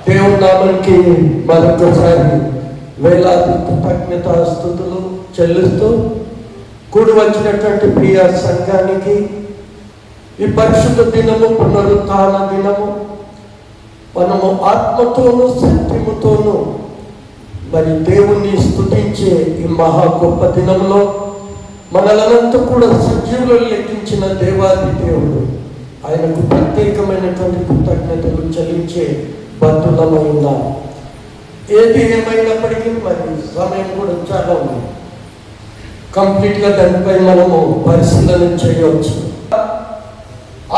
దేవుని నామానికి మరొకసారి వేలాది కృతజ్ఞతాస్తుతులు చెల్లిస్తూ కూడి వచ్చినటువంటి ప్రియ సంఘానికి ఈ పరిశుద్ధ దినము, పునరుత్థాన దినము, మనము ఆత్మతోనూ సత్యముతోనూ మరి దేవుణ్ణి స్తుతించే ఈ మహా గొప్ప దినంలో మనలంతా కూడా సజీవులను లెక్కించిన దేవాది దేవుడు, ఆయనకు ప్రత్యేకమైనటువంటి కృతజ్ఞతలు చెల్లించే బద్దులమైన. ఏది ఏమైనప్పటికీ మరి సమయం కూడా చాలా ఉంది, కంప్లీట్గా దానిపై మనము పరిశీలన చేయవచ్చు.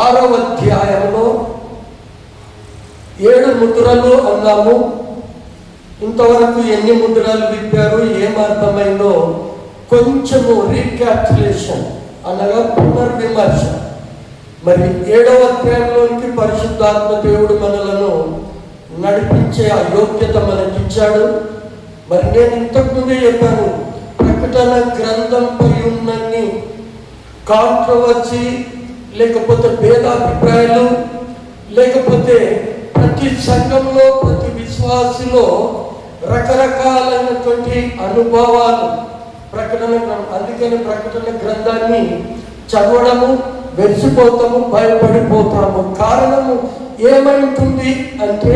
6వ అధ్యాయంలో 7 ముద్రలు అన్నాము. ఇంతవరకు ఎన్ని ముద్రలు విప్పారు, ఏమర్థమైందో కొంచెము రీక్యాప్చులేషన్ అనగా పునర్విమర్శ. మరి 7వ అధ్యాయంలోనికి పరిశుద్ధాత్మ దేవుడు మనలను నడిపించే ఆ యోగ్యత మనకిచ్చాడు. మరి నేను ఇంతకుముందే చెప్పాను, ప్రకటన గ్రంథంపై ఉన్నన్ని కాంట్రవర్సీ, లేకపోతే భేదాభిప్రాయాలు, లేకపోతే ప్రతి సంఘంలో ప్రతి విశ్వాసిలో రకరకాలైనటువంటి అనుభవాలు అందుకని ప్రకటన గ్రంథాన్ని చదవడము వెలిసిపోతాము, భయపడిపోతాము. కారణము ఏమైంటుంది అంటే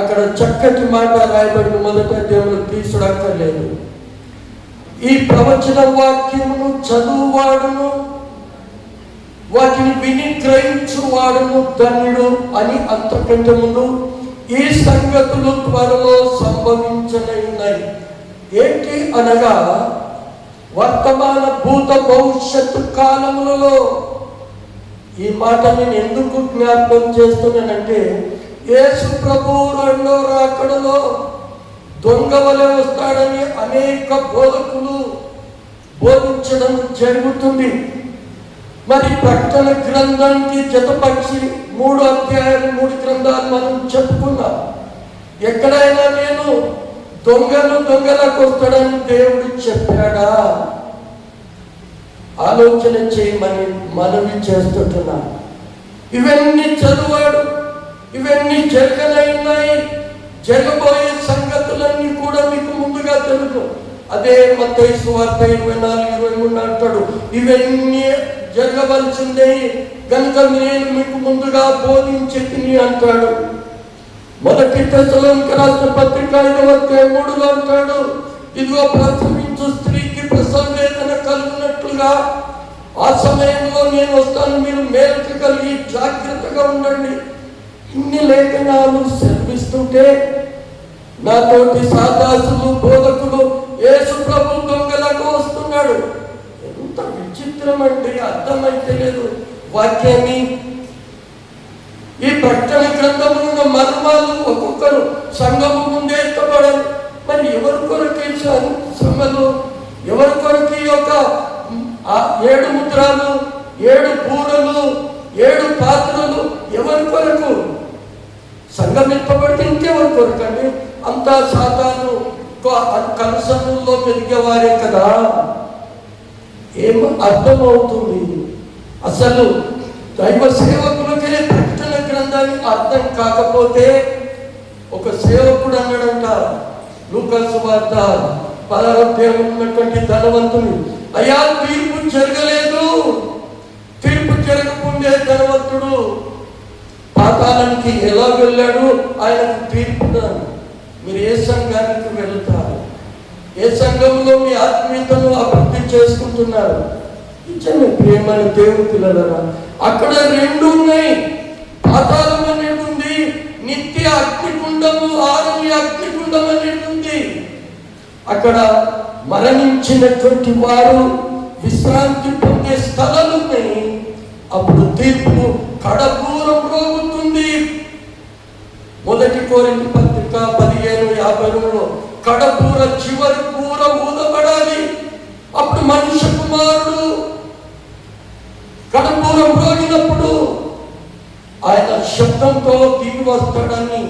అక్కడ చక్కటి మాట రాయబడిన మొదట దేవుడు తీసుడక్కర్లేదు. ఈ ప్రవచన వాక్యమును చదువువాడును వాటిని విని గ్రహించువాడును ధన్యుడు అని అంతకంటే ముందు ఈ సంగతులు త్వరలో సంభవించనున్నాయి. ఏంటి అనగా వర్తమాన భూత భవిష్యత్తు కాలములలో. ఈ మాట నేను ఎందుకు జ్ఞాపకం చేస్తున్నానంటే, యేసు ప్రభువు 2వ రాకడలో దొంగ వలె వస్తాడని అనేక బోధకులు బోధించడం జరుగుతుంది. మరి ప్రకటన గ్రంథానికి జతపరిచి 3 అధ్యాయాలు 3 గ్రంథాలు మనం చెప్పుకున్నాం. ఎక్కడైనా నేను దొంగలకు వస్తాడని దేవుడు చెప్పాడా? ఆలోచన చేయమని మనవి చేస్తుంటున్నా. ఇవన్నీ చదివాడు, ఇవన్నీ జరగనైనాయి, జరగబోయే సంగతులన్నీ కూడా మీకు ముందుగా తెలుసు. అదే మత్తయి సువార్త 24:23 అంటాడు, ఇవన్నీ జరగవలసిందే కనుక నేను మీకు ముందుగా బోధించి అంటాడు. మొదటి తెస్సలోనికీయులకు రాసిన పత్రిక 5వ అధ్యాయం 3లో అంటాడు, ఇదిగో ప్రసవించు స్త్రీకి ప్రసవ వేదన కలుగునట్లుగా ఆ సమయంలో నేను వస్తాను, మీరు మేలుకు కలిగి జాగ్రత్తగా ఉండండి. ఇన్ని లేఖనాలు సెలవిస్తుంటే నాతోటి సాదాసులు బోధకులు యేసు ప్రభు దొంగలకు వస్తున్నాడు. ఎంత విచిత్రం అండి, అర్థమైతే లేదు వాక్యాన్ని. ఈ ప్రకటన గ్రంథమున్న మర్మాలు ఒక్కొక్కరు సంఘము ముందే ఎత్తబడారు. మరి ఎవరి కొరకు శ్రమలు, ఎవరి కొరకు ఈ యొక్క 7 ముద్రలు, 7 బూరలు, 7 పాత్రలు ఎవరి కొరకు? సంఘం ఎత్తబడితే ఇంకెవరి కొరకు అండి? అంతా సాతాను కలసంలో పెరిగేవారే కదా. ఏం అర్థమవుతుంది? అసలు దైవ సేవకులకే ప్రకటన గ్రంథాన్ని అర్థం కాకపోతే, ఒక సేవకుడు అన్నాడంట లూకా సువార్త 16వ అధ్యాయంలో ఉన్నటువంటి ధనవంతుని, అయ్యా తీర్పు జరగలేదు. తీర్పు జరగకుండే ధనవంతుడు పాతాళానికి ఎలా వెళ్ళాడు? ఆయనకు తీర్పు. మీరు ఏ సంఘానికి వెళుతారు? ఏ సంఘంలో మీ ఆత్మీయతను అభివృద్ధి చేసుకుంటున్నారు? నిజమే ప్రియమైన దేవుని పిల్లలరా, అక్కడ 2 ఉన్నాయి. పాతాళం అనేది ఉంది, నిత్య అగ్నిగుండము, ఆరని అగ్నిగుండం అనేది ఉంది. అక్కడ మరణించినటువంటి వారు విశ్రాంతి పొందే స్థలాలు ఉన్నాయి. అప్పుడు తీర్పు కడపూరం రోగుతుంది. మొదటి కొరింథీ పత్రిక 15:52లో కడపూర చివరి పూర ఊదబడాలి. అప్పుడు మనుష్య కుమారుడు కడపూరం రోగినప్పుడు ఆయన శబ్దంతో దిగి వస్తాడని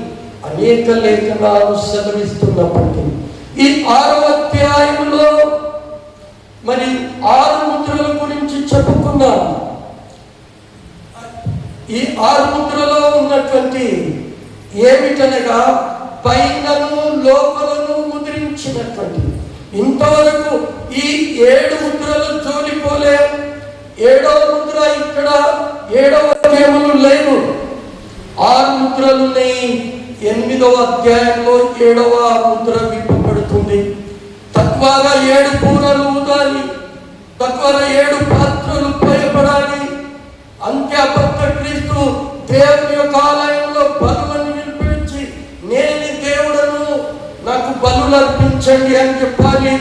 అనేక లేఖనాలు సెలవిస్తున్నప్పటికీ ఈ 6వ అధ్యాయంలో మరి 6 ముద్రల గురించి చెప్పుకున్నాను. ఈ 6 ముద్రలో ఉన్నటువంటి ఏమిటనగా పైనను లోపలను ముద్రించినటువంటి. ఇంతవరకు ఈ 7 ముద్రలు జోలిపోలే. 7వ ముద్ర ఇక్కడ 7వ అధ్యాయంలో లేదు. 6 ముద్రలున్నాయి. 8వ అధ్యాయంలో 7వ ముద్ర విప్పబడుతుంది. తద్వారా 7 పూరలు ఊదాలి, తద్వారా 7 పాత్రలు పోయబడాలి. అంత్య అబద్ధ క్రీస్తు దేవుని యొక్క ఆలయంలో బలులను నిలిపించి, నేను దేవుడను, నాకు బలులు అర్పించండి అని చెప్పాలి.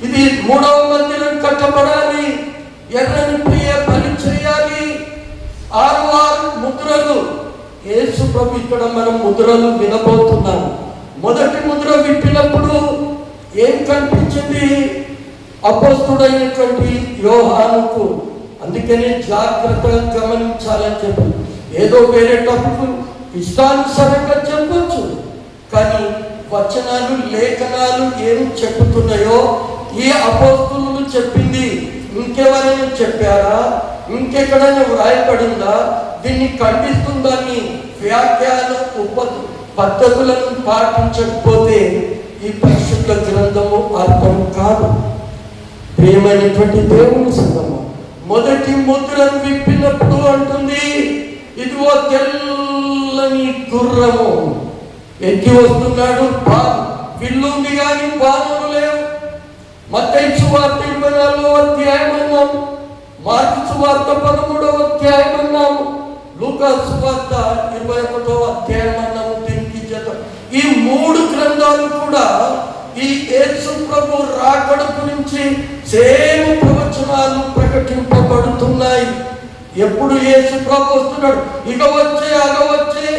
ఇది 3వ మందిరం కట్టబడాలి. ఎర్రని ప్రియ బలి చేయాలి. 6 ముద్రలు. యేసు ప్రభు ఇక్కడ మనం ముద్రలు వినబోతున్నాం. మొదటి ముద్ర విప్పినప్పుడు ఏం కనిపించింది? అపోస్తుడైనటువంటి యోహానుకు. అందుకని జాగ్రత్తగా గమనించాలని చెప్పి, ఏదో వేరే టప్పుడు ఇష్టానుసారంగా చెప్పొచ్చు, కానీ వచనాలు లేఖనాలు ఏం చెప్పుతున్నాయో ఈ అపోస్తులు చెప్పింది ఇంకెవరైనా చెప్పారా? ఇంకెక్కడైనా వ్రాయబడిందా? దీన్ని ఖండిస్తుందని వ్యాఖ్యాన పద్ధతులను పాటించకపోతే ఈ పరిశుద్ధ గ్రంథము అర్థం కాదు. ప్రియమైనటువంటి దేవుని సంగమం, మొదటి ముద్రను విప్పినప్పుడు అంటుంది, ఇదిగో తెల్లని గుర్రము ఎక్కి వస్తున్నాడు. విల్లు ఉంది కానీ బాణములు లేవు. మత్తయి సువార్త 24వ అధ్యాయం అన్నాము, మార్కు సువార్త 13వ అధ్యాయం అన్నాము, లూకా సువార్త 21వ అధ్యాయం అన్నాము. దీనికి జత ఈ 3 గ్రంథాలు కూడా ఈ యేసు ప్రభు రాకడ గురించి సేమ్ ప్రవచనాలు ప్రకటింపబడుతున్నాయి. ఎప్పుడు యేసు ప్రభు వస్తున్నాడు, ఇక వచ్చే అగ వచ్చే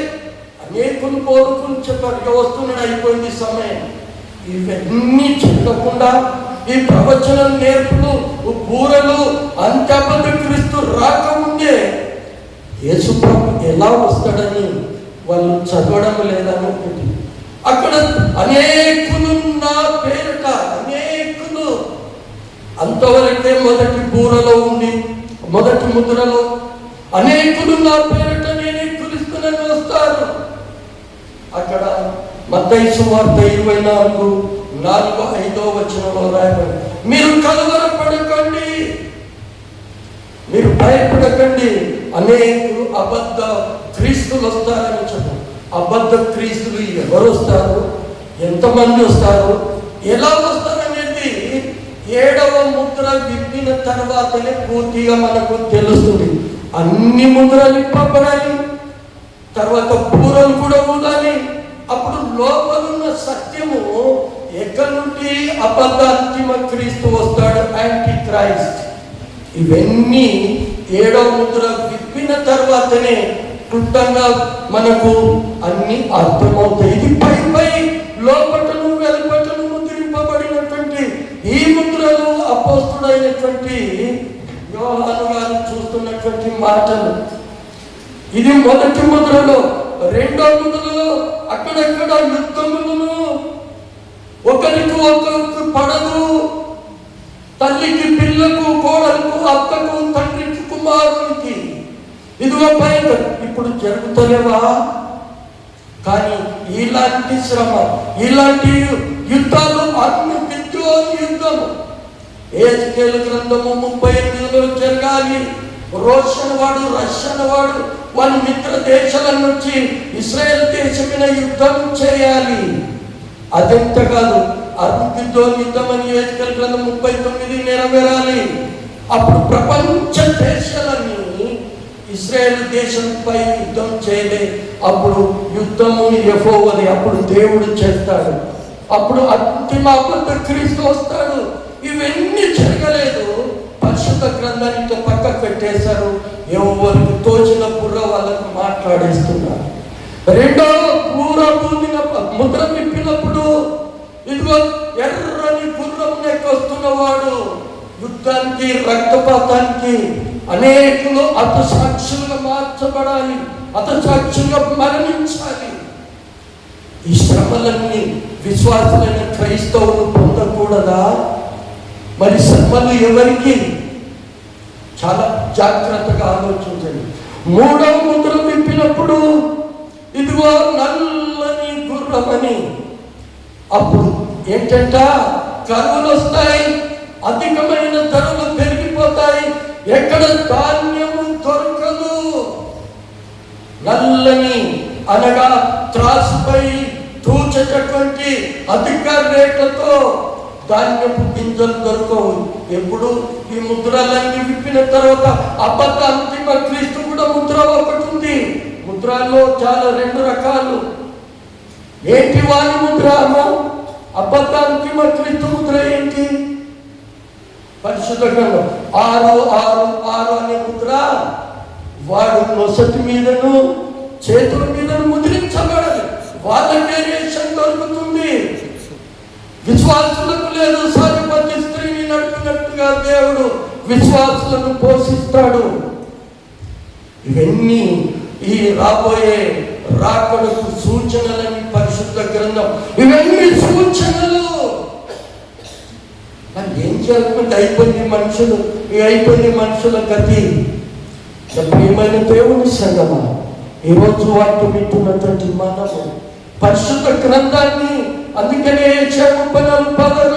అనేకులు కోరుకుని చెప్పారు. ఇక వస్తున్నాడు, అయిపోయింది సమయం. ఇవన్నీ చెప్పకుండా ఈ ప్రవచనం నేర్పులు బూరలు అంత్యబద్ధ క్రీస్తు రాకముందే యేసు ప్రభు ఎలా వస్తాడని వాళ్ళు చదవడం లేదని ఒకటి. అక్కడ అనేకులు నా పేరిట, అనేకులు అంతవరకే మొదటి బూరలో ఉంది. మొదటి ముద్రలో అనేకులు నా పేరిట నేనే క్రీస్తునని వస్తారు. అక్కడ మత్తయి సువార్త 24:4-5 వచనంలో రాయబడి, మీరు కలవరపడకండి, మీరు భయపడకండి, అనేకులు అబద్ధ క్రీస్తులు వస్తారని చెప్పారు. అబద్ధ క్రీస్తులు ఎవరు వస్తారు, ఎంతమంది వస్తారు, ఎలా వస్తారనేది 7వ ముద్ర విప్పిన తర్వాతనే పూర్తిగా మనకు తెలుస్తుంది. అన్ని ముద్రలు ఇప్పబడాలి, తర్వాత పూరలు కూడా ఊదాలి. అప్పుడు లోపలున్న సత్యము ఎక్కడి నుండి అబద్ధ అంతిమ క్రీస్తు వస్తాడు, యాంటీ క్రైస్ట్. ఇవన్నీ 7వ ముద్ర విప్పిన తర్వాతనే క్లుప్తంగా మనకు అన్ని అర్థమవుతాయి. ఇది పై లోపటను వెలుపటను ముద్రింపబడినటువంటి ఈ ముద్రలు అపోస్తుడైనటువంటి యోహాను గారు చూస్తున్నటువంటి మాటలు. ఇది మొదటి ముద్రలో. 2వ ముద్రలో అక్కడక్కడ యుద్ధములను, ఒకరికి ఒకరికి పడదు, తల్లికి పిల్లకు, కోడలకు, అక్కకు, తండ్రికి, కుమారునికి. ఇదిగో పైన ఇప్పుడు జరుగుతలేవా? కానీ ఇలాంటి శ్రమ, ఇలాంటి యుద్ధాలు అన్ని యుద్ధము హెజ్కేలు గ్రంథము 38లో జరగాలి. రోషన్ వాడు, రష్యన్ వాడు వాళ్ళ మిత్ర దేశాల నుంచి ఇస్రాయేల్ దేశం మీద యుద్ధం చేయాలి. అదెంత కాదు, అరుణితో యుద్ధం అని హెజ్కేలు గ్రంథం 39 నెరవేరాలి. అప్పుడు ప్రపంచ దేశాలన్నీ ఇస్రాయేల్ దేశంపై యుద్ధం చేయలే. అప్పుడు యుద్ధము యెహోవాది, అప్పుడు దేవుడు చేస్తాడు. అప్పుడు అంతిమ అబద్ధ క్రీస్తు వస్తాడు. ఇవన్నీ జరగలేదు. పరిశుద్ధ గ్రంథాన్ని పక్కకు పెట్టేశారు. ఎవరికి తోచిన బుర్ర వాళ్ళకు మాట్లాడేస్తున్నారు. 2వ ముద్ర విప్పినప్పుడు ఇదిగో ఎర్రని గుర్రం వస్తున్నవాడు యుద్ధానికి, రక్తపాతానికి అనేకులు హతసాక్షులుగా మార్చబడాలి, హతసాక్షులుగా మరణించాలి. ఈ శ్రమలన్నీ విశ్వాసులైన క్రైస్తవులు పొందకూడదా? మరి శ్రమలు ఎవరికి? చాలా జాగ్రత్తగా ఆలోచించండి. 3వ ముద్ర విప్పినప్పుడు ఇదిగో ఇదిగో నల్లని గుర్రమని. అప్పుడు ఏంటంట, కరువులు వస్తాయి, అధికమైన ధరలు పెరిగిపోతాయి, ఎక్కడ ధాన్యము దొరకదు. నల్లని అనగా త్రాసుపై తూచేటటువంటి అధిక రేట్లతో ధాన్యపు గింజలు దొరకవు. ఎప్పుడు ఈ ముద్రలన్నీ విప్పిన తర్వాత అబద్ధ అంతిమ క్రీస్తు కూడా ముద్ర ఒకటి ఉంది. ముద్రలో చాలా 2 రకాలు. ఏంటి వాని ముద్ర? అబద్ధ అంతిమ క్రీస్తు ముద్ర ఏంటి? పరిశుద్ధ గ్రంథం 6:6:6 అనే ముద్ర, వాడు నొసటి మీదను చేతుల మీదను ముద్రించబడదు. వాళ్ళకే రేషన్ దొరుకుతుంది. విశ్వాసులకు లేదు. సాధిపతి స్త్రీని నడిపినట్టుగా దేవుడు విశ్వాసులను పోషిస్తాడు. ఇవన్నీ ఈ రాబోయే రాకడకు సూచనలని పరిశుద్ధ గ్రంథం. ఇవన్నీ సూచనలు. మరి ఏం చేయాలంటే అయిపోయింది మనుషులు, అయిపోయింది మనుషుల గతి. ప్రియమైన దేవుని సంగమా, ఈరోజు వాక్యం వింటున్నటువంటి మనము పరిశుద్ధ గ్రంథాన్ని, అందుకనే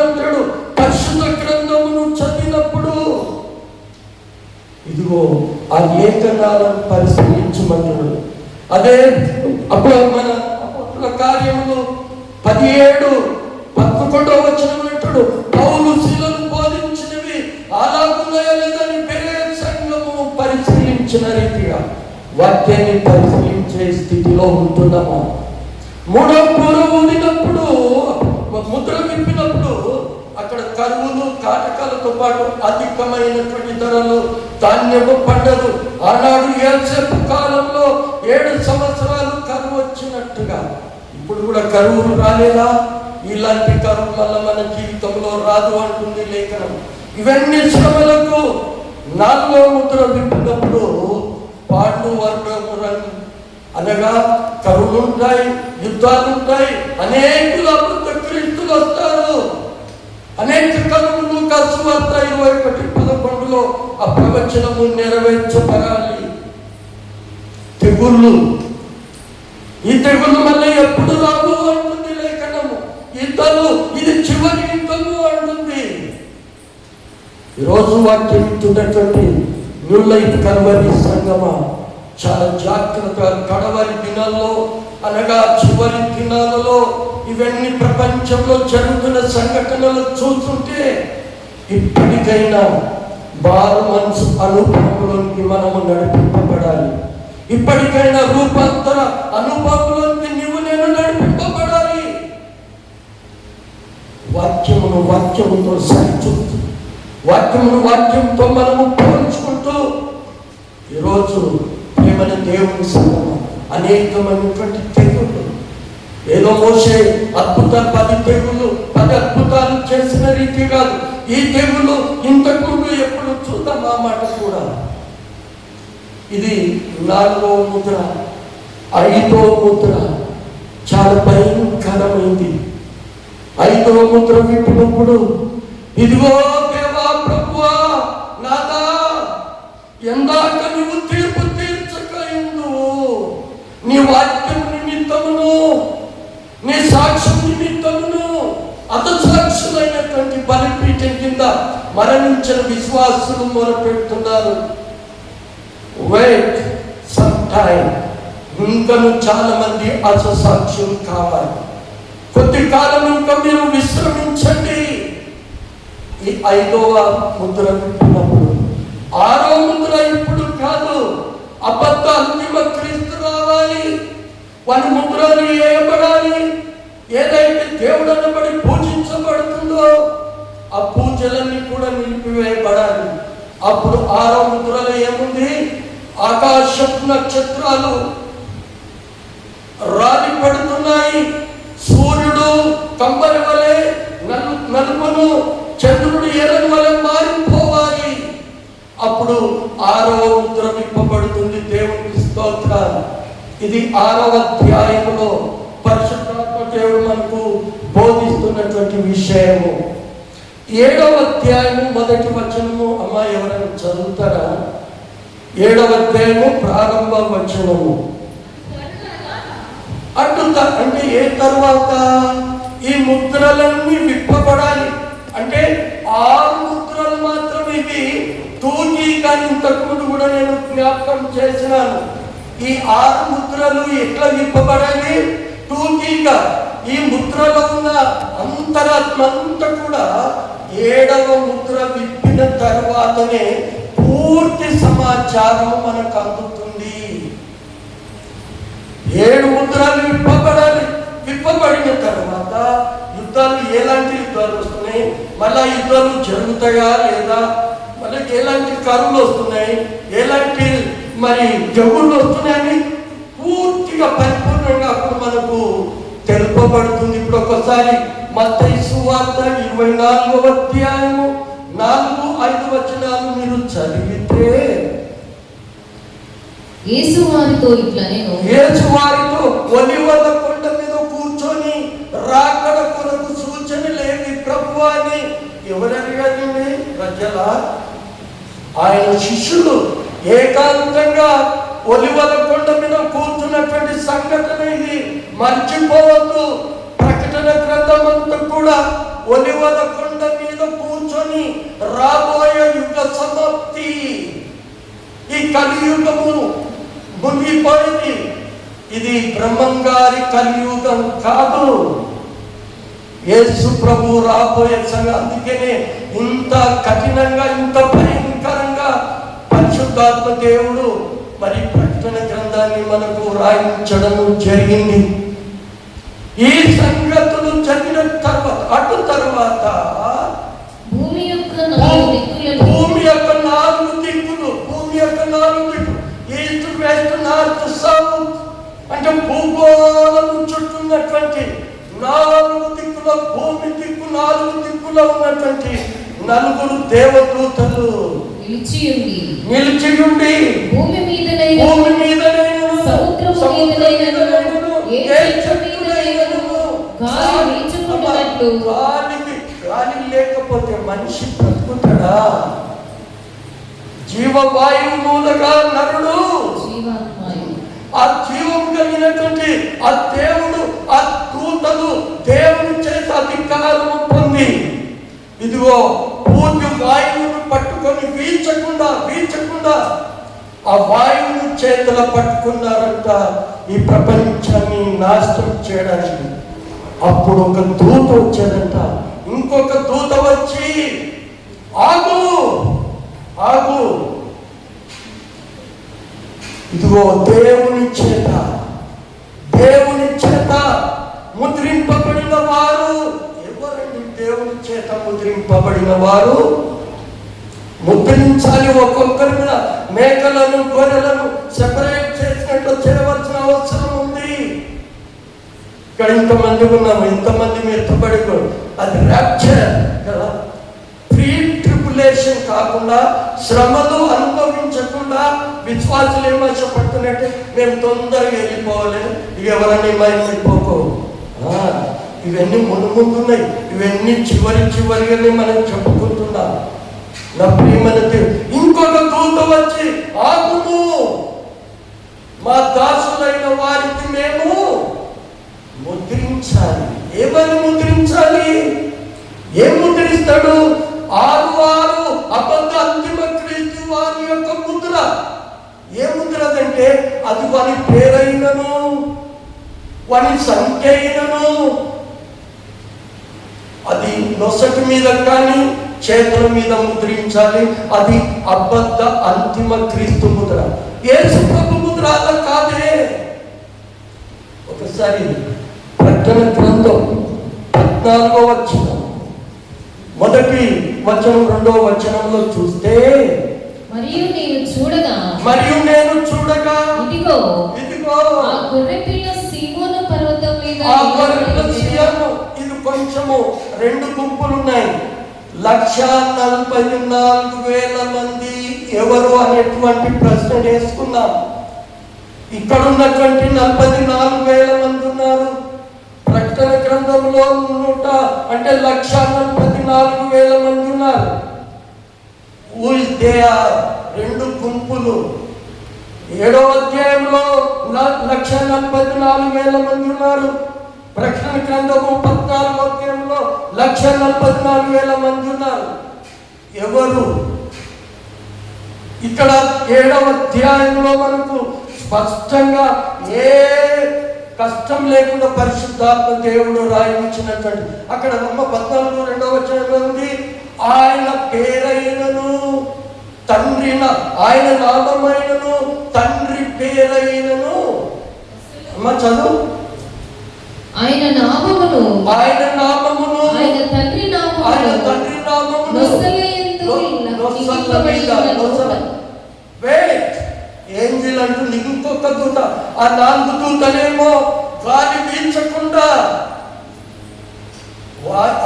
అంటాడు, పరిశుద్ధ గ్రంథమును చదివినప్పుడు ఇదిగో ఆ లేఖనాలను పరిశీలించమంటాడు. అదే అప్పుడు మన అపోస్తుల కార్యములు 17:11 అంటాడు, పౌలు శీలను బోధించినవి అలాగున్నాయా లేదని బెరేతు సంఘము పరిశీలించిన రీతిగా వాక్యాన్ని పరిశీలించే స్థితిలో ఉంటున్నాము. 3వ పూర్వ ఊదినప్పుడు, ముద్ర విప్పినప్పుడు అక్కడ కరువులు కాటకాలతో పాటు అధికమైనటువంటి ధరలు, ధాన్యము పండదు. ఆనాడు యోసేపు కాలంలో 7 సంవత్సరాలు కరువు వచ్చినట్టుగా ఇప్పుడు కూడా కరువులు రాలేదా? ఇలాంటి కరువు వల్ల మన జీవితంలో రాదు అంటుంది లేఖనం. ఇవన్నీ శ్రమలకు 4వ ముద్ర విప్పినప్పుడు పాండు వర్ణము అనగా కరువులుంటాయి, యుద్ధాలుంటాయి, అనేకులు అబద్ధ క్రీస్తులు వస్తారు, అనేక కరువులు. సువార్త 21:11 ఆ ప్రవచనము నెరవేర్చబడాలి. తెగుళ్ళు, ఈ తెగుళ్ళు మళ్ళీ ఎప్పుడు రాదు అంటుంది లేఖనము. యుద్ధాలు, ఇది చివరి యుద్ధము అంటుంది. ఈరోజు వాక్యం ఇస్తున్నటువంటి న్యూ లైఫ్ కల్వరీ సంగమా, చాలా జాగ్రత్తగా కడవరి దినాల్లో అనగా చివరి దినాలలో ఇవన్నీ ప్రపంచంలో జరుగుతున్న సంఘటనలు చూస్తుంటే ఇప్పటికైనా బారు మనసు అనుభవంలోనికి మనము నడిపింపబడాలి. ఇప్పటికైనా రూపాంతర అనుభవంలోనికి నీవు నేను నడిపింపబడాలి. వాక్యముతో సరిచూస్తూ, వాక్యంతో మనము పోల్చుకుంటూ ఈరోజు ప్రేమని దేవుని సంగమం అనేకమైనటువంటి తెగుళ్ళు. ఏదో మోసే 10 అద్భుతాలు చేసిన రీతి కాదు. ఈ తెగులు ఇంతకుముందు ఎప్పుడు చూద్దాం ఆ మాట కూడా. ఇది 4వ ముద్ర, 5వ ముద్ర చాలా భయంకరమైంది. 5వ ముద్ర విప్పినప్పుడు ఇదిగో దేవా ప్రభువా నాదా, ఎందాక నువ్వు తీర్పు తీర్చకయిందు, నీ వాక్యం నిమిత్తమును నీ సాక్ష్యం నిమిత్తమును అతసాక్షులైనటువంటి బలిపీఠం కింద మరణించిన విశ్వాసులు మొరపెడుతున్నారు. వెయిట్ సమ్ టైం, ఇంకను చాలా మంది అససాక్షులు కావాలి. కొద్ది కాలం ఇంకా మీరు విశ్రమించండి. ఈ 5వ ముద్ర విప్పినప్పుడు 6వ ముద్ర ఇప్పుడు కాదు, అబద్ధ అంతిమ క్రీస్తు రావాలి. వారి ముద్రలు వేయబడాలి. ఏదైతే దేవుడు అనబడి పూజించబడుతుందో ఆ పూజలన్నీ కూడా నిలిపివేయబడాలి. అప్పుడు 6వ ముద్రలో ఏముంది? ఆకాశపు నక్షత్రాలు రాలి పడుతున్నాయి. సూర్యుడు కంబరి వలె నలుపును, చంద్రుడు ఎర్రని వలె మారిపోవాలి. అప్పుడు 6వ ముద్ర విప్పబడుతుంది. దేవునికి స్తోత్రాలు. ఇది 6వ అధ్యాయంలో పరిశుద్ధాత్మ దేవుడు మనకు బోధిస్తున్నటువంటి విషయము. 7వ అధ్యాయము 1వ వచనము. అమ్మ ఎవరైనా చదువుతారా? 7వ అధ్యాయము ప్రారంభ వచనము. అంటే ఏ తర్వాత ఈ ముద్రలన్నీ విప్పబడాలి. అంటే 6 ముద్రలు మాత్రం ఇవి తూచి. కానీ ఇంతకుముందు కూడా నేను జ్ఞాపకం చేసినాను. ఈ 6 ముద్రలు ఎట్లా విప్పబడాలి? తూచీగా. ఈ ముద్రలో ఉన్న అంతరాత్మ అంతా కూడా 7వ ముద్ర విప్పిన తర్వాతనే పూర్తి సమాచారం మనకు అందుతుంది. 7 ముద్రలు విప్పబడాలి. విప్పబడిన తర్వాత యుద్ధాలు, ఎలాంటి యుద్ధాలు వస్తున్నాయి, మళ్ళా యుద్ధాలు జరుగుతాయా లేదా, మళ్ళీ ఎలాంటి కరువులు వస్తున్నాయి, ఎలాంటి మరి జగుళ్ళు వస్తున్నాయని పూర్తిగా పరిపూర్ణంగా అప్పుడు మనకు తెలుపబడుతుంది. ఇప్పుడు ఒకసారి మత్తయి సువార్త 24వ అధ్యాయము 4-5 వచనాలు మీరు చదివితే, యేసు వారితో ఒలివల కొండ మీద కూర్చొని రాకడ కొరకు సూచన లేని ప్రభువా అని ఎవరు అడిగారండి? ప్రజల ఆయన శిష్యులు ఏకాంతంగా ఒలివల కొండ మీద కూర్చున్నటువంటి సంఘటన ఇది. మర్చిపోవద్దు. ప్రకటన గ్రంథం అంతా కూడా ఒలివల కొండ మీద కూర్చొని రాబోయే యుగ సమాప్తి, ఈ కలియుగము ముగిపోయింది. ఇది బ్రహ్మంగారి కలియుగం కాదు, యేసు ప్రభు రాబోయే సంగతి. అందుకనే ఇంత కఠినంగా, ఇంత భయంకరంగా పరిశుద్ధాత్మ దేవుడు మరి ప్రకటన గ్రంథాన్ని మనకు రాయించడం జరిగింది. ఈ సంగతులు చదివిన తర్వాత భూమి యొక్క 4 దిక్కులు, ఈస్ట్ వెస్ట్ నార్త్ సౌత్ అంటే భూగోళం చుట్టున్నటువంటి 4 దిక్కుల, భూమి దిక్కు 4 దిక్కులో ఉన్నటువంటి 4 దేవదూతలు నిలిచి ఉండి భూమి మీదనైనా సముద్రము మీదనైనా గాలి లేకపోతే మనిషి బ్రతుకుతాడా? జీవవాయువు మూలగా నరుడు, ఆ జీవం కలిగినటువంటి ఆ దేవుడు, ఆ దూతలు దేవుని చేత అధికారం పొంది ఇదిగో పూర్తి వాయువును పట్టుకొని వీచకుండా ఆ వాయువును చేతుల పట్టుకున్నారంట ఈ ప్రపంచాన్ని నాశనం చేయడానికి. అప్పుడు ఒక దూత వచ్చాడంట. ఇంకొక దూత వచ్చి ఆగు, ఇదిగో దేవుని చేత ముద్రింపబడిన వారు ఎవరండి? దేవుని చేత ముద్రింపబడిన వారు ముద్రించాలి. ఒక్కొక్కరి మీద మేకలను, గొర్రెలను సెపరేట్ చేసినట్టు చేయవలసిన అవసరం ఉంది. ఇక్కడ ఇంతమంది ఉన్నాము, ఇంతమంది ఎత్తబడి, అది ర్యాప్చర్ కదా. ప్రీ ట్రిబులేషన్ కాకుండా, శ్రమలు అనుభవించకుండా విశ్వాసులు ఏమాశపడుతున్నట్టే మేము తొందరగా వెళ్ళిపోవాలి, ఎవరన్నీ వెళ్ళిపోకో. ఇవన్నీ ముందున్నాయి, ఇవన్నీ చివరిగానే మనం చెప్పుకుంటున్నాం. నా ప్రియమైన దేవుడు, ఇంకొక దూత వచ్చి ఆగుము, మా దాసులైన వారికి మేము ముద్రించాలి. ఏమని ముద్రించాలి? ఏం ముద్రిస్తాడు? 6 అబద్ధ అంతిమ క్రీస్తు వారి యొక్క ముద్ర. ఏ ముద్ర అంటే అది వారి పేరైనను, వారి సంఖ్య అయినను, అది నొసటి మీద కానీ చేతుల మీద ముద్రించాలి. అది అబద్ధ అంతిమ క్రీస్తు ముద్ర. యేసు ప్రభు ముద్ర అలా కాదే. ఒకసారి ప్రకటన గ్రంథం 14వ వచనం మొదటి వచనం 2వ వచనంలో చూస్తే, మరియు నేను చూడగా ఇదిగో ఆ గొర్రెపిల్ల సీమోను పర్వతం మీద, ఇది కొంచెము 2 గుంపులు ఉన్నాయి. 1,44,000 మంది ఎవరు అనేటువంటి ప్రశ్న వేసుకున్నాం. ఇక్కడ ఉన్నటువంటి 44,000 మంది ఉన్నారు. ప్రకటన గ్రంథంలో 1,44,000 మంది ఉన్నారు. 2 గుంపులు. 7వ అధ్యాయంలో 1,44,000 మంది ఉన్నారు. ప్రకటన గ్రంథము 14వ అధ్యాయంలో 1,44,000 మంది ఉన్నారు. ఎవరు? ఇక్కడ 7వ అధ్యాయంలో మనకు స్పష్టంగా ఏ కష్టం లేకుండా పరిశుద్ధాత్మ దేవుడు రాయించినటువంటి అక్కడ 14వ వచనంలో ఉంది, ఆయన పేరైనను తండ్రి ఆయన నామమైనను తండ్రి పేరైనను. అమ్మ చదువు. ఆయన నామమును ఆయన తండ్రి నామమును ఏంజిల్ అంటూ ఇంకొక దూత, ఆ 4 దూతలేమో గాలి వీల్చకుండా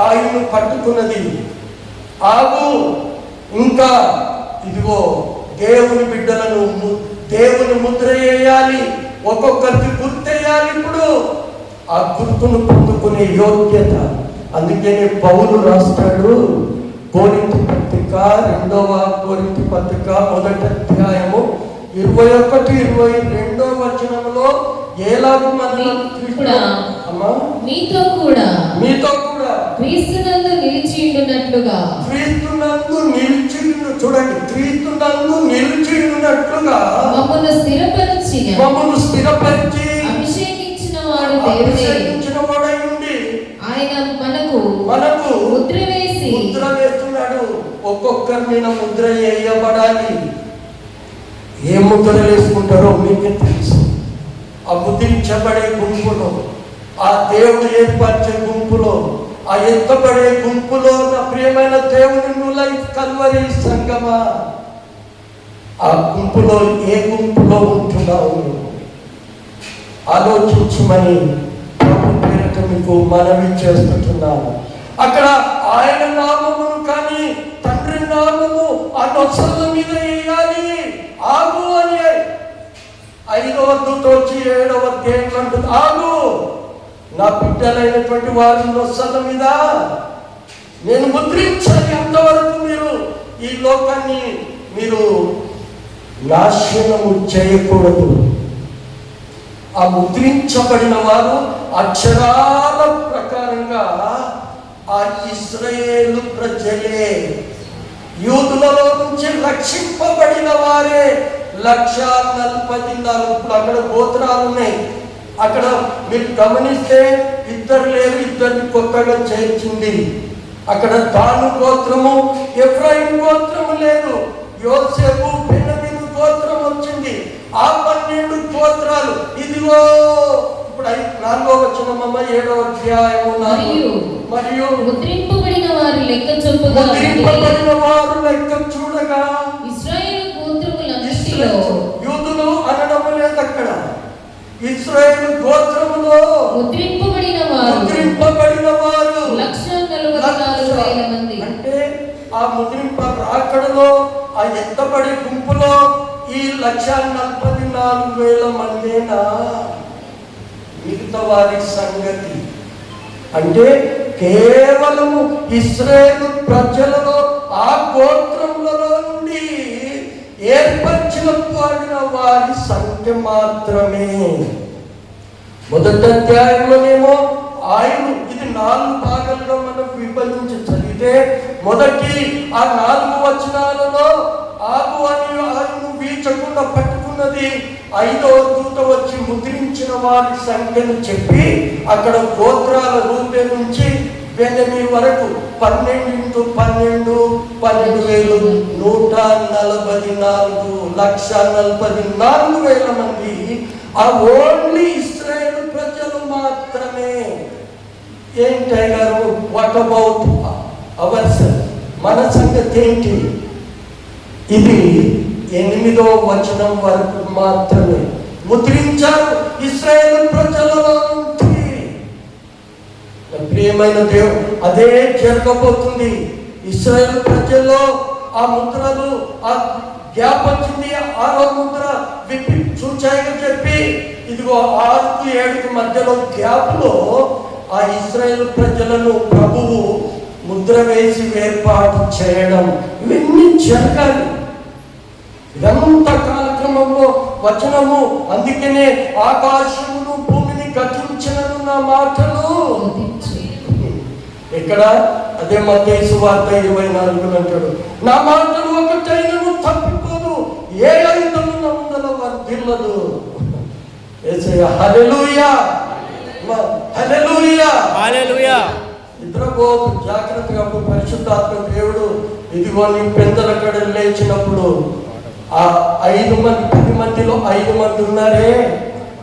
ఆయన్ను పట్టుకున్నది. ఆగు, ఇంకా ఇదిగో దేవుని బిడ్డలను దేవుని ముద్ర వేయాలి, ఒక్కొక్కరికి గుర్తేయాలి. ఇప్పుడు ఆ గుర్తును పొందుకునే యోగ్యత. అందుకనే పౌలు రాస్తాడు కొరింథీ పత్రిక 2వ కొరింథీ పత్రిక 1వ అధ్యాయము 21-22 వచనంలో ఎలాగూ మీతో కూడా క్రీస్తునందు నిలిచియున్నట్లుగా చూడండి, క్రీస్తునందు నిలిచియున్నట్లుగా మమ్మల్ని స్థిరపరిచి అభిషేకించిన వాడై ఉండి ఆయన మనకు ముద్ర వేస్తున్నాడు. ఒక్కొక్కరి మీద ముద్ర వేయబడాలి. ఏ ముద్ర వేసుకుంటారో మీకే తెలుసు. ఆ ముద్రించబడే గుంపులో, ఆ దేవుడు ఏర్పరిచే గుంపులో, ఆ ఎత్తబడే గుంపులో నా ప్రియమైన దేవుని న్యూ లైఫ్ కల్వరీ సంగమా, ఆ గుంపులో ఏ గుంపులో ఉంటున్నావు ఆలోచించమని ప్రభు పేరిట మీకు మనవి చేస్తున్నాను. అక్కడ ఆయన నామమును కానీ తండ్రి నామము ఆ నొసళ్ళ మీద వేయాలి. ఆగు అని 5వ దూత వచ్చి 7వ అధ్యాయంలో అంటుంది, ఆగు, నా బిడ్డలైనటువంటి వారి నొసళ్ళ మీద నేను ముద్రించాలి. అంతవరకు మీరు ఈ లోకాన్ని మీరు నాశనము చేయకూడదు. ఆ ముద్రించబడిన వారు అక్షరాల ప్రకారంగా ఆ ఇశ్రాయేలు ప్రజలే, యూదులలో నుంచి రక్షింపబడిన వారే 1,44,000. ఇప్పుడు అక్కడ గోత్రాలు ఉన్నాయి. అక్కడ మీరు గమనిస్తే 2 లేరు, 2 కొత్తగా చేర్చింది. అక్కడ దాను గోత్రము, ఎఫ్రాయిం గోత్రము లేదు. యోసేపు బెన్యామీను గోత్రం వచ్చింది. ఆ 12 గోత్రాలు ఇదిగో ఇప్పుడు 4వ వచనమమ్మ 7వ అధ్యాయము మరియు ముద్రింపబడిన వారి లెక్క చూడగా ఇశ్రాయేలు గోత్రములన్నిటిలో యూదులు అనడం లేదు. అక్కడ ఇశ్రాయేలు గోత్రములో ముద్రింపబడిన వారు 1,44,000 మంది. అంటే ఆ ముద్రింప రాకడలో ఆ ఎత్తబడి గుంపులో ఈ 1,44,000 మందేనా? మిగతా వారి సంగతి అంటే కేవలము ఇశ్రాయేలు ప్రజలలో ఆ గోత్రములలో నుండి ఏర్పరచబడిన వారి సంఖ్య మాత్రమే. 1వ అధ్యాయంలోనేమో ఆయన ఇది 4 భాగాలుగా మనం విభజించి చదివితే మొదటి ఆ 4 వచనాలలో ఆగు అని ఆయన వీచకుండా పట్టుకున్నది. 5వ దూత వచ్చి ముద్రించిన వారి సంఖ్యను చెప్పి అక్కడ గోత్రాల రూపే నుంచి బెన్యామీను వరకు 12 × 12 12,000 144,000 మంది. ఆ ఓన్లీ ఇశ్రాయేలు ప్రజలు మాత్రమే. ఏంటి గారు, వాట్ అబౌట్ అవర్స్, మన సంగతి ఏంటి? ఇది 8వ వచనం వరకు మాత్రమే ముద్రించారు ఇశ్రాయేలు ప్రజలలో నుంచి. ప్రియమైన దేవుడు, అదే జరగబోతుంది. ఇశ్రాయేలు ప్రజల్లో ఆ ముద్రలు ఆ గ్యాప్ వచ్చింది. 6వ ముద్ర విప్పి చూచాయిగా చెప్పి ఇదిగో 6-7 మధ్యలో గ్యాప్ లో ఆ ఇశ్రాయేలు ప్రజలను ప్రభువు ముద్ర వేసి ఏర్పాటు చేయడం, ఇవన్నీ జరగాలి. ఇదంతా కాల కార్యక్రమంలో వచనము, అందుకనే ఆకాశమును భూమిని గతించినను నా మాటలు. ఇక్కడ అదే మత్తయి సువార్త 24 అంటాడు, నా మాటలు ఒకటైనను తప్పిపోదు, ఏ ఆయుధము నా ముందర వర్ధిల్లదు. యేసయ్య హల్లెలూయా, హల్లెలూయా, హల్లెలూయా. నిద్రపోతు జాగ్రత్తగా పరిశుద్ధాత్మ దేవుడు ఇదిగో నీ పెద్దల కడ లేచినప్పుడు ఆ 5 మంది 10 మందిలో 5 మంది ఉన్నారే,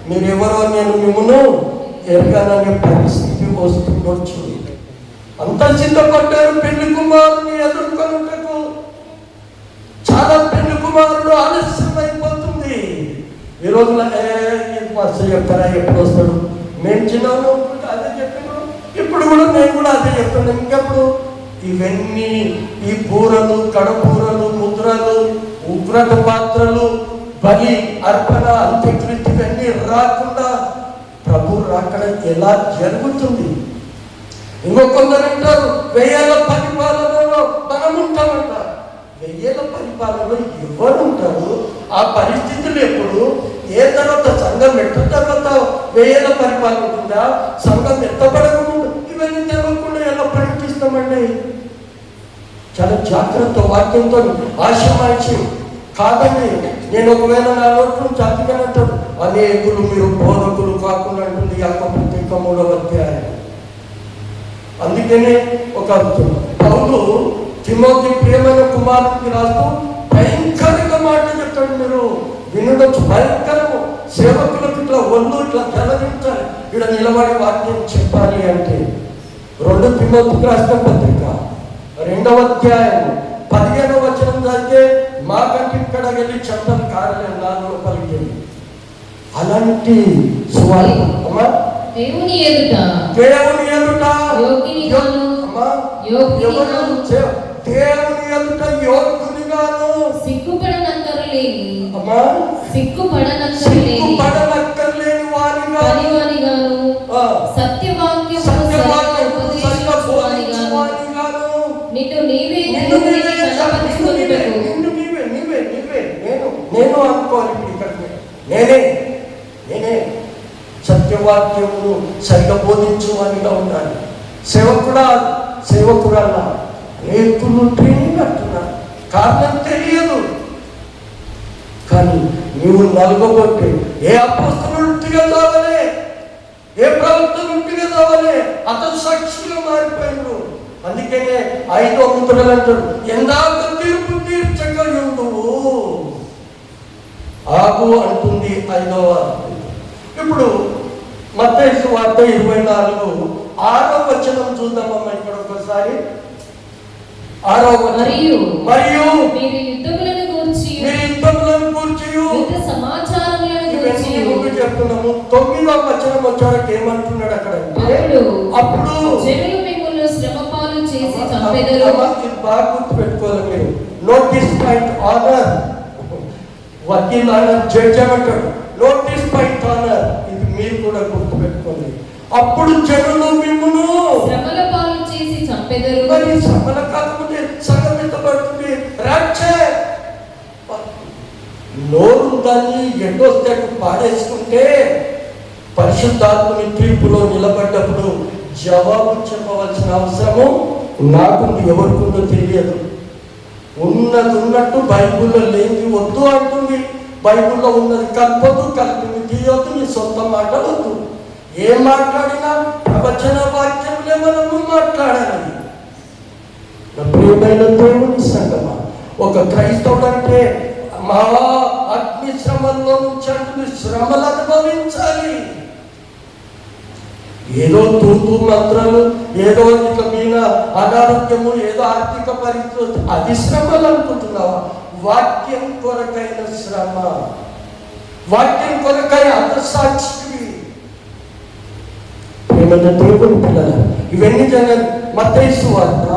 మీరెవరో నేను మిమ్మల్ని ఎరగాననే పరిస్థితి వస్తుండొచ్చు. అంత సిద్ధపడ్డారు పెళ్లి కుమారుని ఎదుర్కొనుటకు. చాలా పెళ్లి కుమారుడు ఆలస్యం అయిపోతుంది. ఈ రోజున చెప్తారా ఎప్పుడు వస్తాడు, మేము చిన్నాను అదే చెప్పాను, ఇప్పుడు కూడా నేను కూడా అదే చెప్తాను. ఇంకెప్పుడు ఇవన్నీ ఈ బూరలు, కడబూరలు, ముద్రలు, ఉగ్రత పాత్రలు, బలి అర్పణ, అంత్యకృతి ఇవన్నీ రాకుండా ప్రభు రాకడ ఎలా జరుగుతుంది? ఇంకొందరు అంటారు 1000 పరిపాలనలో మనం ఉంటామంటారు. 1000 పరిపాలనలో ఎవరు ఉంటారు? ఆ పరిస్థితులు ఎప్పుడు? ఏ తర్వాత సంఘం ఎట్ట తర్వాత 1000 పరిపాలన ఉంటుందా? సంఘం ఎత్తపడకుండా ఇవన్నీ తెలియకుండా ఎలా ప్రకటిస్తామండి? చాలా జాగ్రత్త వాక్యంతో ఆశమాయిచి కాదండి. నేను ఒకవేళ నా నోట్లు చదివినట్టు అనేకులు మీరు బోధకులు కాకుండా అంటుంది యాకోబు 3వ అధ్యాయం. అందుకనే ఒక పౌలు తిమోతి ప్రియమైన కుమారుడికి రాస్తూ భయంకరంగా మాట చెప్తాడు, మీరు వినడొచ్చు, భయంకరము. సేవకులకు ఇట్లా ఒళ్ళు ఇట్లా జలదించాలి, ఇక్కడ నిలబడి వాక్యం చెప్పాలి అంటే 2 తిమోతికి రాసిన పత్రిక 2వ అధ్యాయం 15వ వచనం చదివితే మాకంటే ఇక్కడ వెళ్ళి చెప్పడం కారణం నాలుగు పలికేది. అలాంటి సువార్త దేవుని ఎదుట దేవుని ఎదుట యోగ్యునిగాను సిగ్గుపడనక్కరలేని వానిగాను సత్యవాక్యమును నిన్ను నీవే కనపరుచుకొనుటకు నేను అనుకోవాలి. ఇక్కడ నేనే సత్యవాక్యమును సరిగా బోధించువానిగా ఉండాలి. సేవకుడల్లా రేతులు ట్రైనింగ్ అంటున్నారు, కారణం తెలియదు. కానీ నీవు నలగబోతే ఏ అపోస్తలుగా కావాలి, ఏ ప్రవక్తలుగా కావాలి, అతను సాక్షిగా మారిపోయిండు. అందుకనే 5వ ముద్రలు అంటారు, ఎందాక తీర్పు తీర్చగా ఉండువు ఆగు అంటుంది 5వ. ఇప్పుడు మత్తయి సువార్త 24 6వ వచనం చూద్దామమ్మా. ఇక్కడ ఒకసారి 6వ వచనం, మరియు మీరు యుద్ధములను గూర్చి యుద్ధ సమాచారములను గూర్చి చెప్తున్నాము. 9వ వచనం వచ్చాక ఏమంటున్నాడు అక్కడ అంటే, అప్పుడు జనులు మిమ్ములను శ్రమపాలు చేసి చంపెదరు. బాగా గుర్తు పెట్టుకోవాలి మీరు. Notice point honour, Vakeel honour, judge అంటాడు. నోటీస్ పాయింట్ ఆనర్, ఇది మీరు కూడా గుర్తు పెట్టుకోండి. అప్పుడు జనులు మిమ్మును శ్రమల పాలు చేసి చంపెదరు. మరి శ్రమల కాకపోతే సంఘం ఎత్తబడుతుంది. రాక్షే నోరు దాన్ని ఎటొస్తే పాడేసుకుంటే పరిశుద్ధాత్మని తీర్పులో నిలబడ్డప్పుడు జవాబు చెప్పవలసిన అవసరము నాకుంది, ఎవరికుందో తెలియదు. ఉన్నది ఉన్నట్టు బైబిల్లో లేని వద్దు అంటుంది. బైబిల్లో ఉన్నది కలపొద్దు, కలిపింది తీయొద్దు, నీ సొంత మాటలు వద్దు. ఏం మాట్లాడినా ప్రవచన వాక్యంలో మనము మాట్లాడాలి. ప్రియమైన దేవుని సంగమా, ఒక క్రైస్తవుడు అంటే మహా అగ్ని శ్రమల్లో నుంచి శ్రమలు అనుభవించాలి. ఏదో తూతూ మంత్రాలు, ఏదో ఇక మీద అనారోగ్యము, ఏదో ఆర్థిక పరిస్థితి, అది శ్రమలు అనుకుంటున్నావా? వాక్యం కొరకైన శ్రమ, వాక్యం కొరకై అంతసాక్షి. ఏమన్నా దేవుని పిల్లల ఇవన్నీ జరగాలి. మత్తయి సువార్త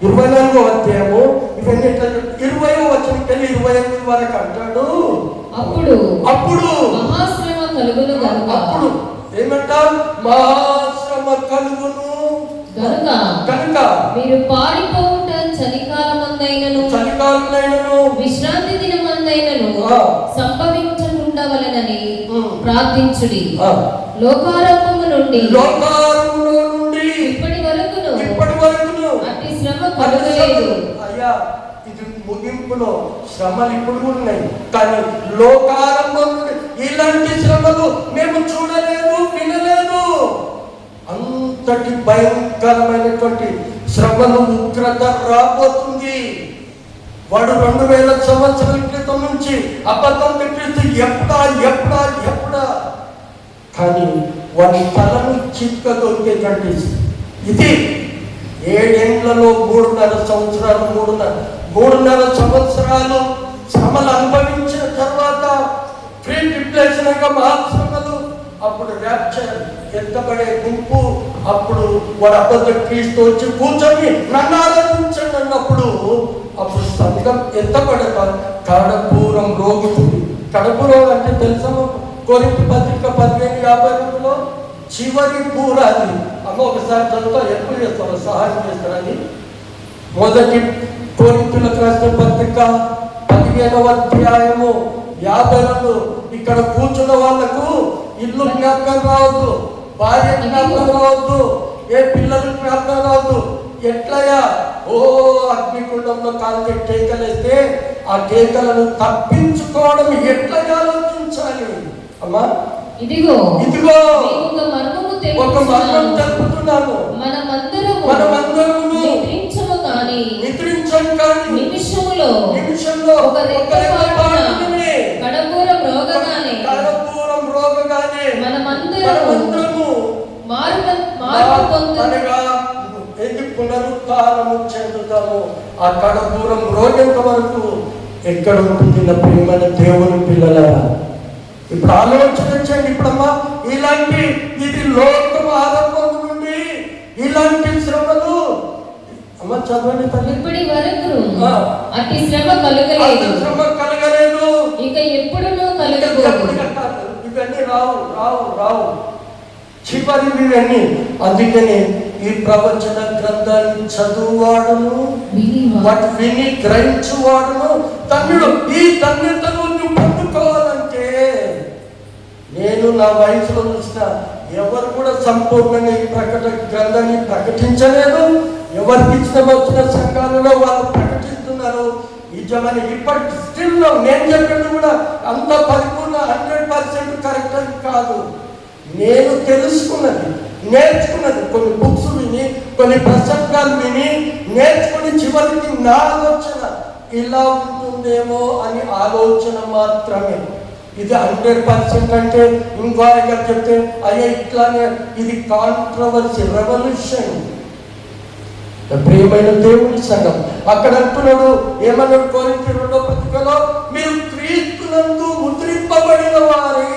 24వ అధ్యాయము ఇవన్నీ 20వ వచనంకెళ్ళి 25 వరకు అంటాడు. అప్పుడు మహాశ్రమ కలుగును గనుక, అప్పుడు ఏమంటారు? మహాశ్రమ కలుగును కనుక మీరు పారిపోవుట చలికాలమందైనను విశ్రాంతి దినమందైనను కష్టమైనను ఆ. సంభవించకుండవలెనని ఉమ్. ప్రార్థించుడి. ఆ. లోకారంభము నుండి లోకారంలో నుండి ఇప్పటి వరకును ఇప్పటి వరకును అట్టి శ్రమ కలుగలేదు. అయ్యా, ఇది ముగింపులో శ్రమలు ఇప్పుడు ఉన్నాయి, కానీ లోకారంభం నుండి ఇలాంటి శ్రమలు మేము చూడలేదు, వినలేదు. అంతటి భయంకరమైనటువంటి శ్రమలు, ఉగ్రత రాబోతుంది. వాడు 2000 సంవత్సరాల క్రితం నుంచి అబద్ధం క్రీస్తు ఎప్పుడా కానీ వాడి తలను చిక్కదొరికేటువంటి ఇది 7 ఏళ్లలో 3.5 సంవత్సరాలు శ్రమలు అనుభవించిన తర్వాత ప్రీ ట్రిబ్యులేషన్ మహాశ్రమలు, అప్పుడు ర్యాప్చర్, ఎత్తబడే గుంపు, అప్పుడు వాడు అబద్ధ క్రీస్తు వచ్చి కూర్చొని నన్ను ఆరాధించండి అన్నప్పుడు, అప్పుడు సంఘం ఎత్తబడక కడపూరం రోగుతుంది. కడపూరం అంటే తెలుసా? కొరింథీ పత్రిక 15:52 చివరి పూర అది. అమ్మ ఒకసారి చదువుతా, ఎప్పుడు చేస్తారో సహాయం చేస్తారని. మొదటి కొరింథీయులకు రాసిన పత్రిక 15వ అధ్యాయము 52. ఇక్కడ కూర్చున్న వాళ్ళకు ఇల్లు జ్ఞాపకం రావద్దు, భార్య జ్ఞాపకం రావద్దు, ఏ పిల్లలు జ్ఞాపకం రావద్దు. ఎట్లయా? ఓ అగ్నికుండంలో కాల్చే కేకలేస్తే ఆ కేకలను తప్పించుకోవడం ఎట్లగా ఆలోచించాలి అమ్మా. ఇదిగో ఒక మర్మం తెలుపుతున్నాను. మనమందరము నిద్రించము కానీ నిమిషంలో ఒక రెప్పపాటున కడపూరం రోగగానే మనమందరము మార్పు పొందుగా పునరుత్థానము చెందుతాము. ఆ కడపూరం రోగంత వరకు ఎక్కడ ఉంటుంది నా ప్రియమైన దేవుని పిల్లలారా? ఇప్పుడు ఆలోచించండి. ఇప్పుడమ్మా ఇలాంటి ఇది లోకం ఆరంభం నుండి ఇలాంటి శ్రమలు అమ్మ చదవండి తల్లి. ఇప్పటి వరకు అట్టి శ్రమ కలగలేదు, ఇక ఎప్పుడునూ కలగబోదు. ఇవన్నీ రావు చివరివి ఇవన్నీ. అందుకని ఈ ప్రవచన గ్రంథాన్ని చదువువాడును, వాటి విని గ్రహించువాడును ధన్యుడు. ఈ ధన్యతను నువ్వు పొందుకోవాలంటే, నేను నా వయసులో చూసిన ఎవరు కూడా సంపూర్ణంగా ఈ గ్రంథాన్ని ప్రకటించలేదు. ఎవరికి ఇచ్చిన వచ్చిన సంఘాలలో వాళ్ళు ప్రకటిస్తున్నారు. నిజమని ఇప్పటి స్టిల్ నేను చెప్పింది కూడా అంత పరిపూర్ణ 100% కరెక్ట్ అని కాదు. నేను తెలుసుకున్నది, నేర్చుకున్నది, కొన్ని బుక్స్ విని, కొన్ని ప్రసంగాలు విని నేర్చుకుని చివరికి నా ఆలోచన ఇలా ఉంటుందేమో అని ఆలోచన మాత్రమే. ఇది 100% అంటే ఇంకో గారు చెప్తే అయ్యా ఇట్లానే ఇది కాంట్రవర్సీ, రెవల్యూషన్. ప్రియమైన దేవుని సంఘం అక్కడ అంటున్నాడు, ఏమన్నాడు కొరింథీ 2వ పత్రికలో, మీరు క్రీస్తునందు ముద్రింపబడిన వారి,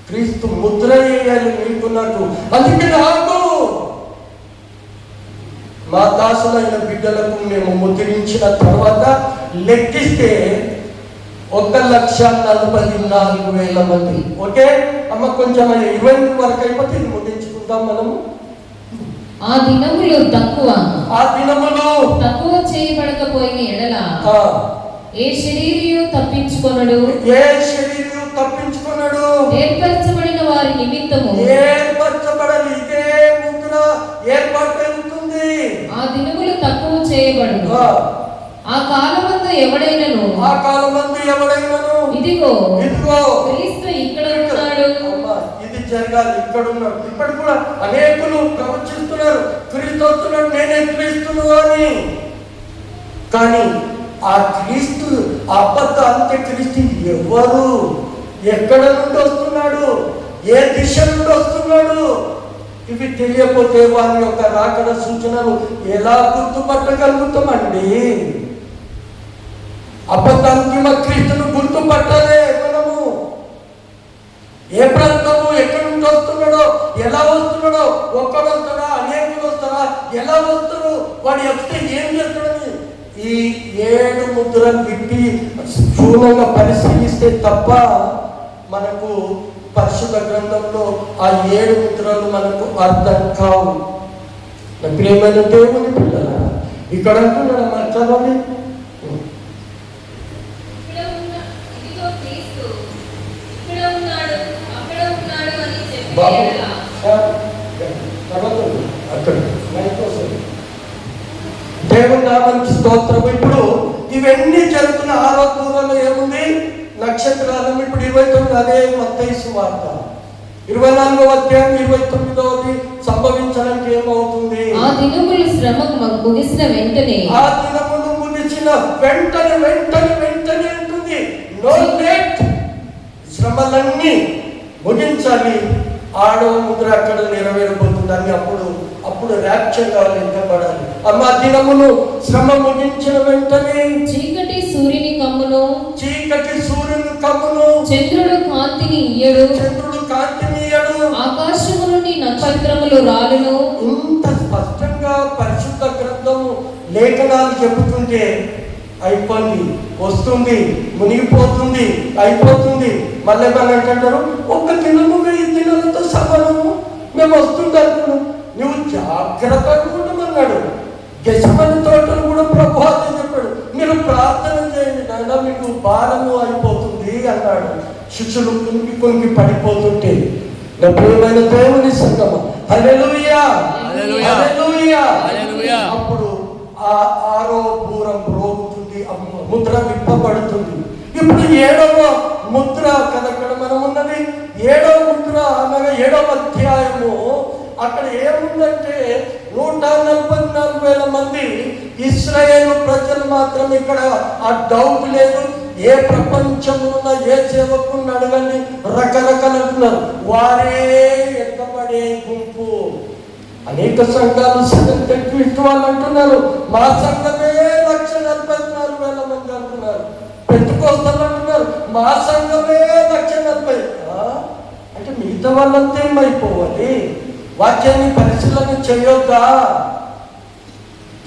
క్రీస్తు ముద్ర వేయాలి మీకున్నట్టు. అందుకే నాకు మా దాసులైన బిడ్డలకు మేము ముద్రించిన తర్వాత లెక్కిస్తే 1,44,000 మంది. ఓకే అమ్మ, కొంచెం 20 వరకు అయిపోతే ఇది ముద్రించుకుంటాం మనము. ఆ దినములు తక్కువ చేయబడకపోయిన ఎడల ఏ శరీరియు తప్పించుకొనడు. ఏర్పరచబడిన వారి నిమిత్తము ఏర్పరచబడని ఇదే ముద్ర ఏర్పాటవుతుంది. ఆ దినములు తక్కువ చేయబడను. ఆ కాలమందు ఎవడైనను ఇదిగో క్రీస్తు ఇక్కడ ఉన్నాడు. ఇది జరగాలి, ఇక్కడ ఉన్నాడు. ఇప్పటి కూడా అనేకులు ప్రవచిస్తున్నారు, క్రీస్తు వస్తున్నాడు, నేనే క్రీస్తును అని. కానీ ఆ క్రీస్తు అబద్ధ అంత్యక్రీస్తు ఎవరు, ఎక్కడ నుండి వస్తున్నాడు, ఏ దిశ నుండి వస్తున్నాడు, ఇవి తెలియకపోతే వారి యొక్క రాకడ సూచనలు ఎలా గుర్తుపట్టగలుగుతామండి? అబద్ధాంతిమ క్రీస్తును గుర్తుపట్టాలే మనము. ఏ ప్రాంతము ఎక్కడి నుండి వస్తున్నాడో, ఎలా వస్తున్నాడో, ఒక్కడు వస్తాడా, అనేకులు వస్తారా, ఎలా వస్తారు, వాడు వస్తే ఏం చేస్తాడని ఈ 7 ముద్రలు విప్పి స్థూలంగా పరిశీలిస్తే తప్ప మనకు పరిశుద్ధ గ్రంథంలో ఆ 7 ముద్రలు మనకు అర్థం కావు. ప్రియమైన దేవుని పిల్లల, ఇక్కడ అంటున్నాడు మన చదవండి. ఎడల అక్కడ దేవుని నామానికి స్తోత్రం. ఇప్పుడు ఇవన్నీ జరుగుతున్న ఆరో దూరంలో ఏముంది? నక్షత్రాలు. ఇప్పుడు 29 అదే మత్తయి సువార్త 24వ అధ్యాయం 29వ సంభవించడానికి ఏమవుతుంది? ఆ దినములు శ్రమ ముగిసిన వెంటనే, ఆ దినములు ముగిసిన వెంటనే ఉంటుంది. No late. శ్రమలన్నీ ముగించాలి. ఆడో ముద్ర అక్కడ నెరవేరబోతుందని అప్పుడు ర్యాప్చర్గా లెక్కబడాలి. అమ్మా దినములు శ్రమ ముగించిన వెంటనే చీకటి సూర్యుని కమ్మును, చంద్రుడు కాంతిని ఇయ్యడు, ఆకాశము నుండి నక్షత్రములు రాలును. ఇంత స్పష్టంగా పరిశుద్ధ గ్రంథము లేఖనాలు చెబుతుంటే అయిపోయింది, వస్తుంది, మునిగిపోతుంది, అయిపోతుంది. మళ్ళీ మనం అంటారు 1 దినము 1000 దినాలతో సమానము, మేము వస్తుంది అనుకున్నాం. నువ్వు జాగ్రత్తగా ఉండమన్నాడు. గెసమని తోటలు కూడా ప్రభు అదే చెప్పాడు, మీరు ప్రార్థన చేయండి నాయన, మీకు భారము అయిపోతుంది అన్నాడు. శిష్యులు కొనికి పడిపోతుంటే నా ప్రియమైన దేవుని సంగమ హల్లెలూయా, హల్లెలూయా. అప్పుడు ఆ ఆరో పూరం రోగుతుంది, ముద్ర విప్పబడుతుంది. ఇప్పుడు 7వ ముద్ర కదా ఇక్కడ మనం ఉన్నది. 7వ ముద్ర అనగా 7వ అధ్యాయము. అక్కడ ఏముందంటే 144,000 మంది ఇశ్రాయేలు ప్రజలు మాత్రం. ఇక్కడ ఆ డౌట్ లేదు. ఏ ప్రపంచంలో ఉన్న ఏ సేవకుని అడగండి, రకరకాలు అంటున్నారు. వారే ఎక్కబడే గుంపు. అనేక సంఘాలు వాళ్ళు అంటున్నారు మా సంఘమే 144,000 మంది అంటున్నారు. పెంతుకోస్తలు అంటున్నారు మా సంఘమే 140,000. అంటే మిగతా వాళ్ళంతా ఏమైపోవాలి? వాక్యాన్ని పరిశీలన చేయొద్దా?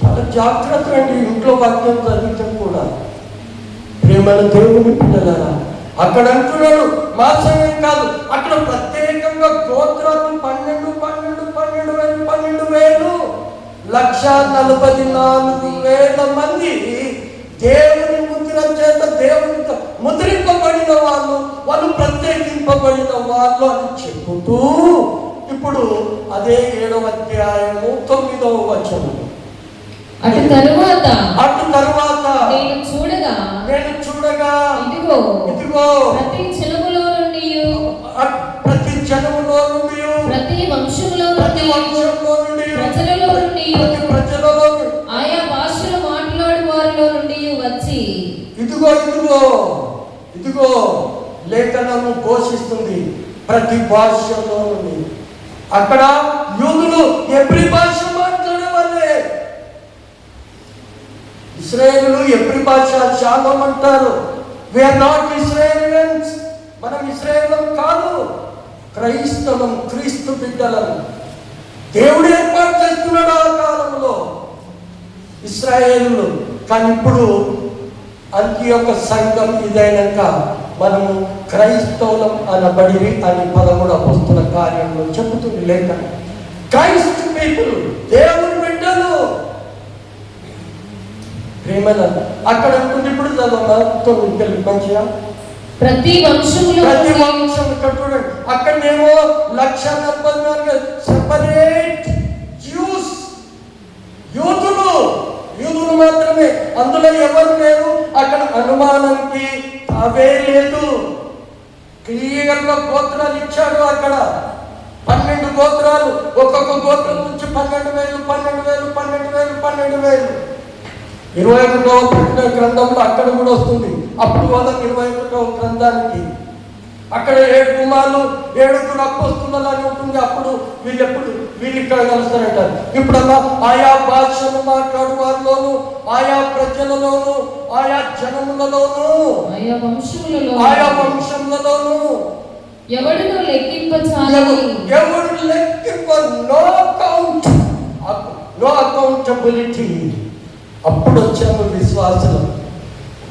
చాలా జాగ్రత్త అండి ఇంట్లో వాక్యం చదివించడం కూడా. ప్రేమల దేవుని పిల్లలారా, అక్కడ అంటున్నాడు మా సంఘం కాదు, అక్కడ ప్రత్యేకంగా గోత్రాలు 12,000 144,000 మంది దేవుని ముద్ర చేత దేవుని ముద్రింపబడిన వాళ్ళు ప్రత్యేకింపబడిన వాళ్ళు అని చెబుతూ ఇప్పుడు అదే 7వ అధ్యాయము 9వ వచనం. అటు తరువాత నేను చూడగా ఇదిగో ప్రతి జనములో నుండి ప్రతి వంశములో నుండి ప్రజలలో నుండి ఆయా భాషలు మాట్లాడు వారిలో నుండి వచ్చి ఇదిగో లేఖనము ఘోషిస్తుంది ప్రతి భాషలో నుండి. అక్కడ యూదులు ఎబ్రి భాష మాట్లాడే వాళ్ళే. ఇశ్రాయేలు ఎబ్రి భాష షాలోమ్ అంటారు. We are not Israelians. మనం ఇశ్రాయేలం కాదు, క్రైస్తవం, క్రీస్తు బిడ్డలం. దేవుడు ఏర్పాటు చేస్తున్నాడు ఆ కాలంలో ఇశ్రాయేలు. కానీ ఇప్పుడు అంత్యొక సంఘం ఇదైనాక మనము క్రైస్తవులం అనబడి అని 13వ అపోస్తల కార్యంలో చెబుతుంది లేక. క్రైస్ట్ పీపుల్, దేవుని బిడ్డలు. ప్రేమల అక్కడ ఉంటుంది. ఇప్పుడు చదవాలి మంచిగా ప్రతి వంశం ఇక్కడ చూడండి. అక్కడనేమో 144,000 సెపరేట్ జ్యూస్, యూదులు మాత్రమే. అందులో ఎవరు లేరు. అక్కడ అనుమానానికి అవే లేదు. క్లియర్గా గోత్రాలు ఇచ్చాడు. అక్కడ 12 గోత్రాలు, ఒక్కొక్క గోత్రం నుంచి 12,000 21వ ప్రకటన గ్రంథంలో అక్కడ కూడా వస్తుంది. అప్పుడు వాళ్ళకి 21వ గ్రంథానికి అక్కడ 7 కుమారులు 7 అపోస్తలులు అని ఉంటుంది. అప్పుడు వీళ్ళు ఇక్కడ కలుస్తారంటారు. ఇప్పుడు ఆయా భాషను మాట్లాడు వారిలోను, ఆయా ప్రజలలోను, ఆయా జనములలోను, ఆయా వంశములలోను ఎవడు లెక్కింప నో అకౌంటబిలిటీ. అప్పుడు వచ్చాము విశ్వాసులు.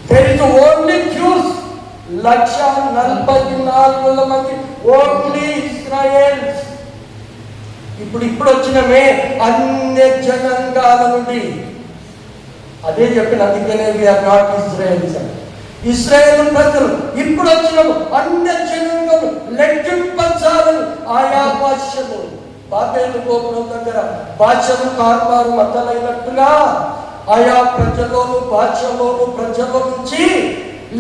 దేర్ ఇస్ ఓన్లీ జ్యూస్ 144,000 మంది, ఓన్లీ ఇశ్రాయేల్స్. ఇప్పుడు వచ్చినమే అన్య జనాంగాల నుండి. అదే చెప్పిన, అందుకనే వీఆర్ నాట్ ఇజ్రాయెల్స్. ఇశ్రాయేల్ ప్రజలు ఇప్పుడు వచ్చినాము అన్య జనాంగం. లెక్కింపజాలని ఆయా భాషలు బాబేలు గోపురం దగ్గర భాషలు కారుమారు మతలైనట్టుగా ఆయా ప్రజలోను భాషలోను ప్రజల నుంచి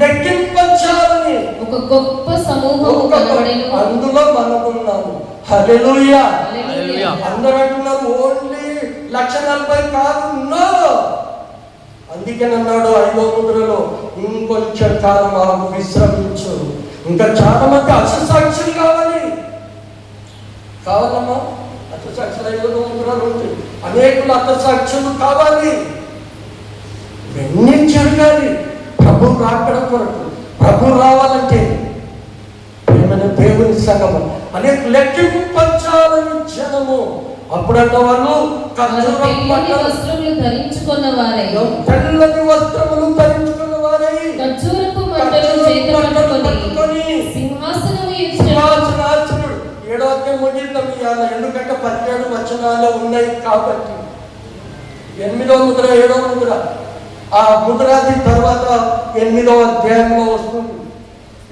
లెక్కింపజాలని ఒక గొప్ప సమూహము కనబడెను. అందులో మనం ఉన్నాము. హల్లెలూయా. హల్లెలూయా. అందరూ అంటున్నారు ఓన్లీ 140 కాదు. నో, అందుకని అన్నాడు 5వ ముద్రలో ఇంకొంచెం కాలం మాకు విశ్రమించు. ఇంకా చాలా మంది అససాక్షులు కావాలమ్మా. అససాక్షులు 5వ ముద్రలు ఉంటాయి. అనేకులు అససాక్షులు కావాలి. ఇవన్నీ జరగాలి ప్రభు రాకడ కొరకు. ప్రభు రావాలంటే ఏమైనా దేవుని సంగమం అనేక లెక్కింపచాలని జనము. అప్పుడంటే వాళ్ళు తెల్లని వస్త్రములు ధరించుకున్న వారై ఖర్జూరపు మంటలు చేత పట్టుకొని సింహాసనము సింహాసనాసనుడు. 7వ అధ్యాయం ముగిద్దాం ఇవాళ, ఎందుకంటే 17 వచనాలు ఉన్నాయి కాబట్టి. 8వ ముద్ర 7వ ముద్ర, ఆ ముద్రాది తర్వాత 8వ అధ్యాయంలో వస్తుంది.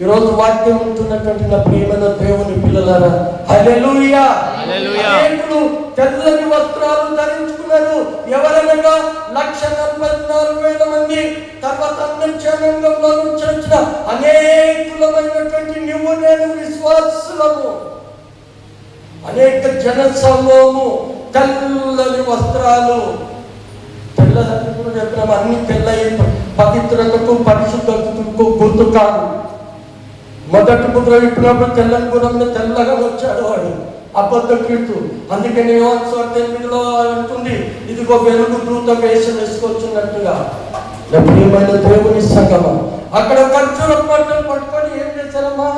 ఈరోజు వాక్యం ఉంటున్నటువంటి నా ప్రియమైన దేవుని పిల్లలారా, హల్లెలూయా. అనేకులు తెల్లని వస్త్రాలు ధరించుకున్నారు. ఎవరనగా 144,000 మంది. తర్వాత జనాంగంలో నుంచి వచ్చిన అనేకులమైనటువంటి నువ్వు నేను విశ్వాసులము. అనేక జన సమూహము తెల్లని వస్త్రాలు. తెల్లదని కూడా చెప్పినాము. అన్ని తెల్లయి పవిత్రతకు పరిశుద్ధతకు గుర్తు కాదు. మొదటి ముద్ర విప్పినప్పుడు తెల్లని గుణంలో తెల్లగా వచ్చాడు వాడు, అబద్ధ కీర్తు. అందుకని యోహాను సువార్త 8లో అంటుంది, ఇదిగో వెలుగు దూత వేషం వేసుకొచ్చినట్టుగా. ప్రియమైన దేవుని సంగమం అక్కడ ఖర్జూరపు మంటలు పట్టుకొని ఏం చేశారమ్మా?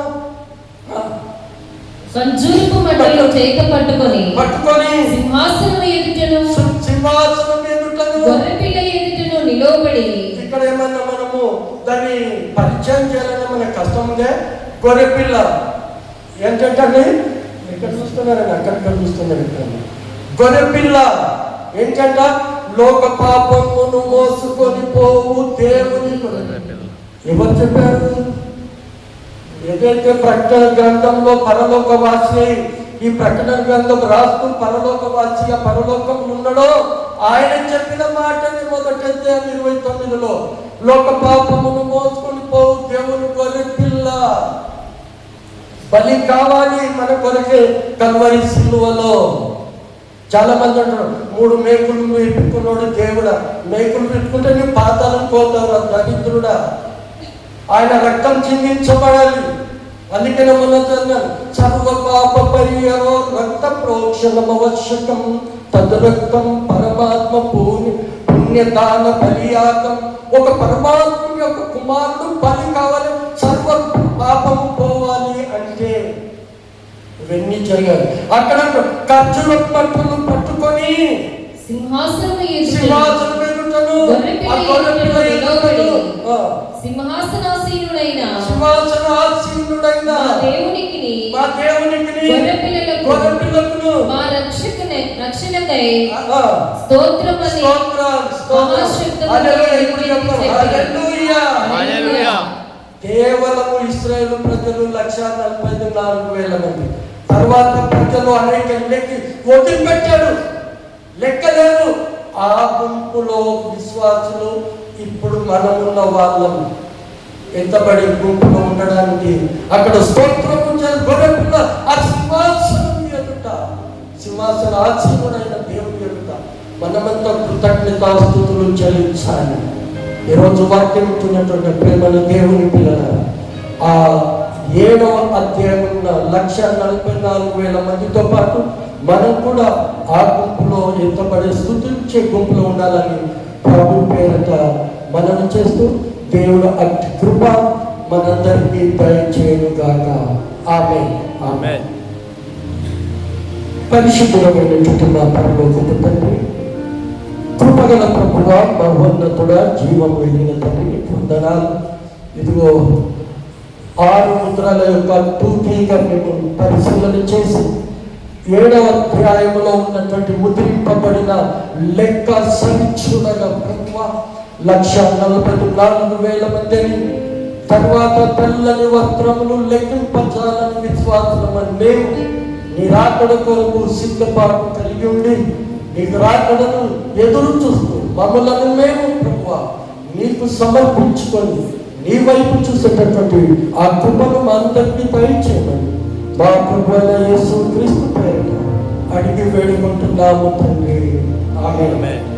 ఖర్జూరపు మంటలు చేత పట్టుకొని సింహాసనం ఎదుటను గొర్రెపిల్ల ఎదుటను నిలవబడి. ఇక్కడ ఏమన్నా మనము దాన్ని పరిచయం చేయాలని మనకు కష్టం ఉందే. గొర్రెపిల్ల ఏంటంటే ఇక్కడ చూస్తున్నారని అక్కడిక్కడ చూస్తున్నారు. ఇక్కడ గొర్రెపిల్ల ఏంటంట? లోక పాపమును మోసుకొని పోవు దేవుని. ఎవరు చెప్పారు? ఏదైతే ప్రకటన గ్రంథంలో పరలోకవాసి, ఈ ప్రకటన గ్రంథం రాస్తూ పరలోకవాసిగా పరలోకం ఉన్నాడో ఆయన చెప్పిన మాటని మొదటి అధ్యాయం 29లో లోక పాపమును మోసుకొని పోవు దేవుని గొర్రెపిల్ల బలి కావాలి మన కొరకే కల్వరి సిలువలో. చాలా మంది అంటారు 3 మేకులు పెట్టుకున్నాడు దేవుడా. మేకులు పెట్టుకుంటే నీ పాతాళం పోతావు దరిద్రుడా. ఆయన రక్తం చిందించబడాలి. అందుకనే మనం చదివాను, సర్వ పాప పరిహారో రక్త ప్రోక్షణం ఆవశ్యకం, తద్రక్తం పరమాత్మ పుణ్యదాన బలియాగం. ఒక పరమాత్మ యొక్క కుమారుడు బలి కావాలి, సర్వ పాపం పోవాలి అంటే ఇవన్నీ జరగాలి. అక్కడ ఖర్జూరపు మంటలు పట్టుకొని సింహాసనం సింహాసనాసీనుడైన మా దేవునికి గొర్రెపిల్లలకు మా రక్షణకై స్తోత్రమని కేవలము ఇశ్రాయేలు ప్రజలు 144,000 మంది. తర్వాత ప్రజలు అనేక వదిలిపెట్టాడు, లెక్కలేదు. ఆ గుంపులో విశ్వాసులు ఇప్పుడు మనమున్న వాళ్ళము ఎంతబడి గుంపులో ఉండడానికి అక్కడ స్తోత్రము గొర్రెపిల్ల ఆ సింహాసనం ఎదుట, సింహాసన ఆసీనుడైన దేవుని ఎదుట మనమంతా కృతజ్ఞతాస్తుతులు చెల్లించాలి. ఈరోజు వాక్యం ఇచ్చినటువంటి ప్రేమను దేవుని పిల్లల ఆ 7వ అధ్యాయం ఉన్న 144,000 మందితో పాటు మనం కూడా ఆ గుంపులో ఎంతబడి స్తుతించే గుంపులో ఉండాలని ప్రభు పేరట మనం చేస్తూ దేవుడు అట్టి కృప మనందరికీ దయచేయుగాక. ఆమేన్. ఆమేన్. పరిశుద్ధమైనటువంటి మా పరలోకపు తండ్రి, కృపగల ప్రభువా, మహోన్నతుడా, జీవం వెళ్ళిన తండ్రి వందనాలు. ఇదిగో 6 ముద్రల యొక్క టూకీగా మేము పరిశీలన చేసి 7వ అధ్యాయంలో ఉన్నటువంటి ముద్రింపబడిన లెక్క సంచుడగా ప్రభువా 144,000 మందిని తర్వాత తెల్లని వస్త్రములు లెక్కింపజాలని విశ్వాసమని మేము నీ రాకడ కొరకు సిద్ధపాటు కలిగి ఉండి నీకు రాకడను ఎదురు చూస్తూ మమ్మలను మేము ప్రభువా నీకు సమర్పించుకొని నీ వైపు చూసేటటువంటి ఆ కృపను మా అందరికీ దయచేయమని మా ప్రభువైన యేసు క్రీస్తు పేరున అడిగి వేడుకుంటున్నాము తండ్రి. ఆమేన్.